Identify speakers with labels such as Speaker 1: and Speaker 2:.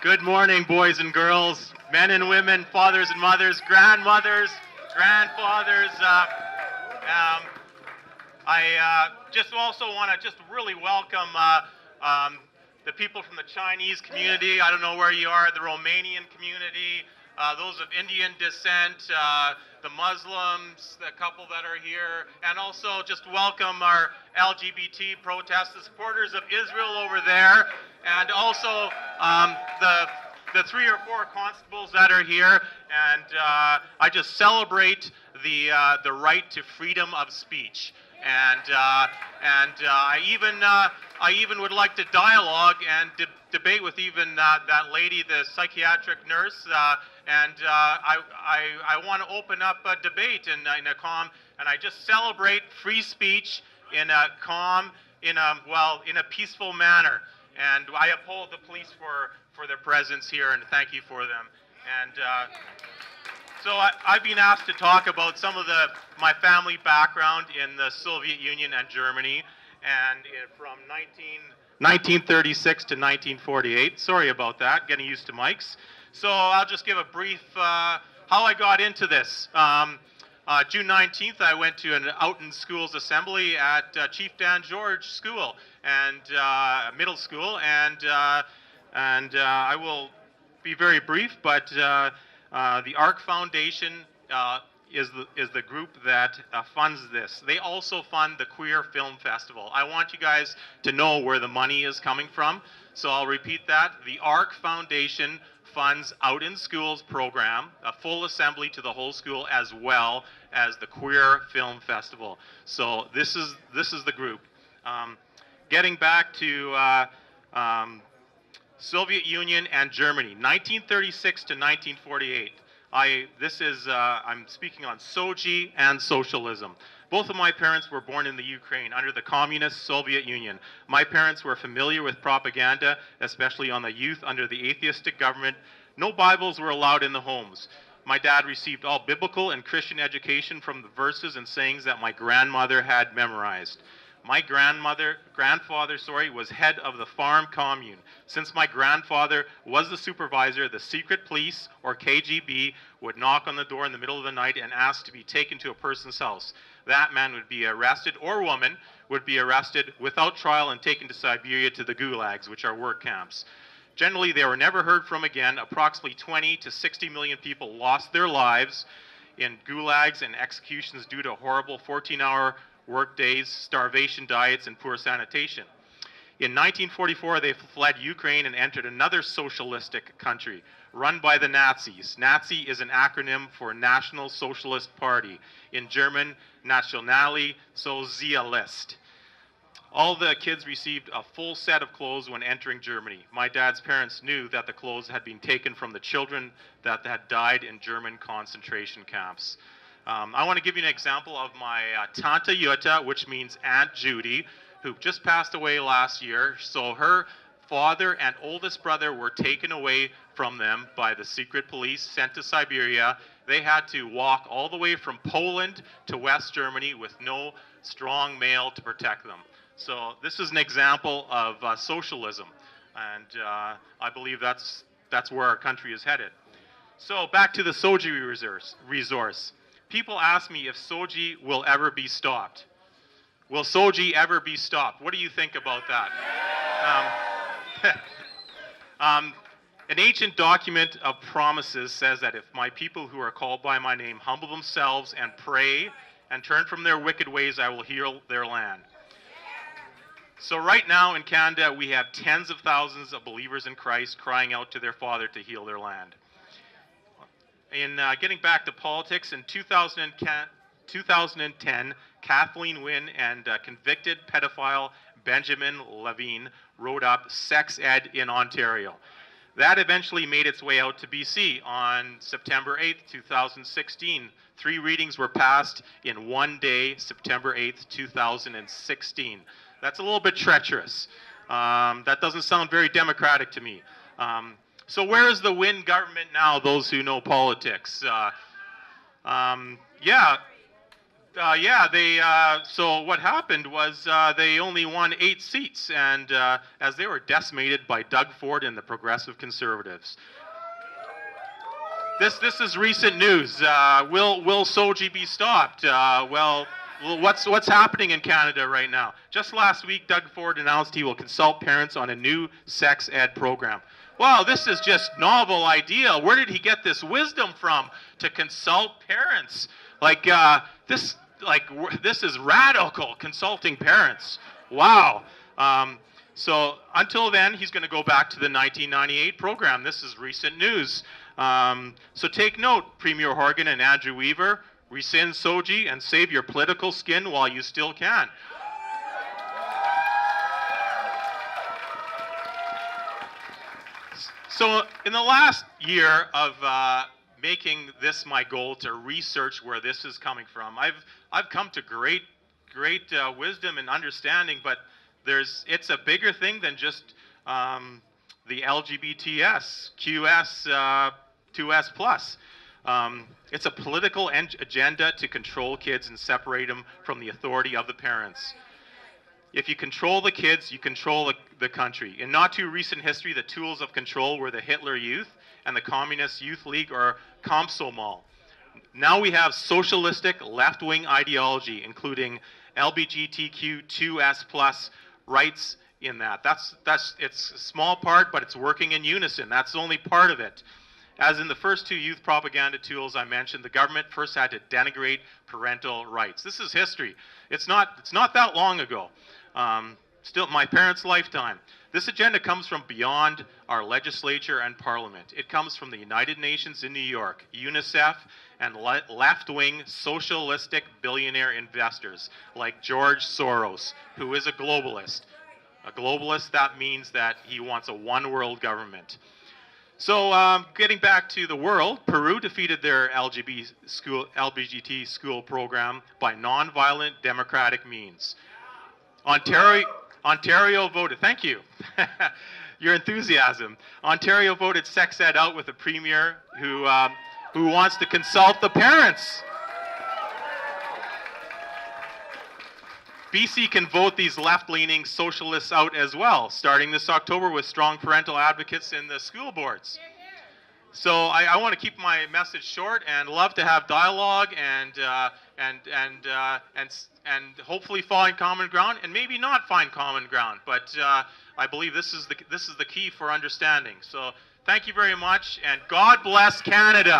Speaker 1: Good morning, boys and girls, men and women, fathers and mothers, grandmothers, grandfathers. I just also want to just really welcome the people from the Chinese community. I don't know where you are, the Romanian community, those of Indian descent, the Muslims, the couple that are here, and also just welcome our LGBT protests, the supporters of Israel over there, and also the 3 or 4 constables that are here. And I just celebrate the right to freedom of speech. And I even would like to dialogue and debate with even that lady, the psychiatric nurse, and I want to open up a debate in a calm, and I just celebrate free speech in a calm, in a peaceful manner. And I uphold the police for their presence here, and thank you for them. And so I've been asked to talk about some of my family background in the Soviet Union and Germany, and from 1936 to 1948. Sorry about that, getting used to mics. So I'll just give a brief how I got into this. June 19th, I went to an out-in-schools assembly at Chief Dan George School and middle school, and I will be very brief, but the ARC Foundation is the group that funds this. They also fund the Queer Film Festival. I want you guys to know where the money is coming from, so I'll repeat that. The ARC Foundation funds Out in Schools program, a full assembly to the whole school, as well as the Queer Film Festival. So this is the group. Getting back to Soviet Union and Germany, 1936 to 1948. I'm speaking on SOGI and socialism. Both of my parents were born in the Ukraine under the communist Soviet Union. My parents were familiar with propaganda, especially on the youth under the atheistic government. No Bibles were allowed in the homes. My dad received all biblical and Christian education from the verses and sayings that my grandmother had memorized. My grandfather, was head of the farm commune. Since my grandfather was the supervisor, the secret police, or KGB, would knock on the door in the middle of the night and ask to be taken to a person's house. That man would be arrested, or woman would be arrested without trial and taken to Siberia to the gulags, which are work camps. Generally, they were never heard from again. Approximately 20 to 60 million people lost their lives in gulags and executions due to horrible 14-hour work days, starvation diets, and poor sanitation. In 1944, they fled Ukraine and entered another socialistic country run by the Nazis. Nazi is an acronym for National Socialist Party. In German, Nationale Sozialist. All the kids received a full set of clothes when entering Germany. My dad's parents knew that the clothes had been taken from the children that had died in German concentration camps. I want to give you an example of my Tante Jutta, which means Aunt Judy, who just passed away last year. So her father and oldest brother were taken away from them by the secret police, sent to Siberia. They had to walk all the way from Poland to West Germany with no strong male to protect them. So this is an example of socialism, and I believe that's where our country is headed. So back to the SOGI resource. People ask me if SOGI will ever be stopped. Will SOGI ever be stopped? What do you think about that? An ancient document of promises says that if my people who are called by my name humble themselves and pray and turn from their wicked ways, I will heal their land. So right now in Canada, we have tens of thousands of believers in Christ crying out to their Father to heal their land. In getting back to politics, in 2010, Kathleen Wynne and convicted pedophile Benjamin Levine wrote up Sex Ed in Ontario. That eventually made its way out to BC on September 8th, 2016. 3 readings were passed in one day, September 8th, 2016. That's a little bit treacherous. That doesn't sound very democratic to me. So where is the Wynne government now, those who know politics? Yeah, Yeah, they. So what happened was they only won 8 seats, and as they were decimated by Doug Ford and the Progressive Conservatives. This is recent news. Will SOGI be stopped? What's happening in Canada right now? Just last week, Doug Ford announced he will consult parents on a new sex ed program. Wow, this is just novel idea. Where did he get this wisdom from to consult parents? Like this, this is radical, consulting parents. Wow. So until then, he's going to go back to the 1998 program. This is recent news. So take note, Premier Horgan and Andrew Weaver, rescind SOGI and save your political skin while you still can. So in the last year of making this my goal to research where this is coming from, I've come to great wisdom and understanding, but it's a bigger thing than just the LGBTS, QS, 2S plus. It's a political agenda to control kids and separate them from the authority of the parents. If you control the kids, you control the country. In not too recent history, the tools of control were the Hitler Youth and the Communist Youth League, or Komsomol. Now we have socialistic left-wing ideology, including LGBTQ 2S plus rights in that. It's a small part, but it's working in unison. That's only part of it. As in the first 2 youth propaganda tools I mentioned, the government first had to denigrate parental rights. This is history. It's not that long ago. Still my parents' lifetime. This agenda comes from beyond our legislature and parliament. It comes from the United Nations in New York, UNICEF, and left-wing socialistic billionaire investors like George Soros, who is a globalist. A globalist, that means that he wants a one-world government. So getting back to the world, Peru defeated their LGBT school program by nonviolent democratic means. Ontario voted, thank you, your enthusiasm. Ontario voted sex ed out with a premier who wants to consult the parents. BC can vote these left-leaning socialists out as well, starting this October with strong parental advocates in the school boards. So I want to keep my message short and love to have dialogue and hopefully find common ground, and maybe not find common ground. But I believe this is the key for understanding. So thank you very much, and God bless Canada.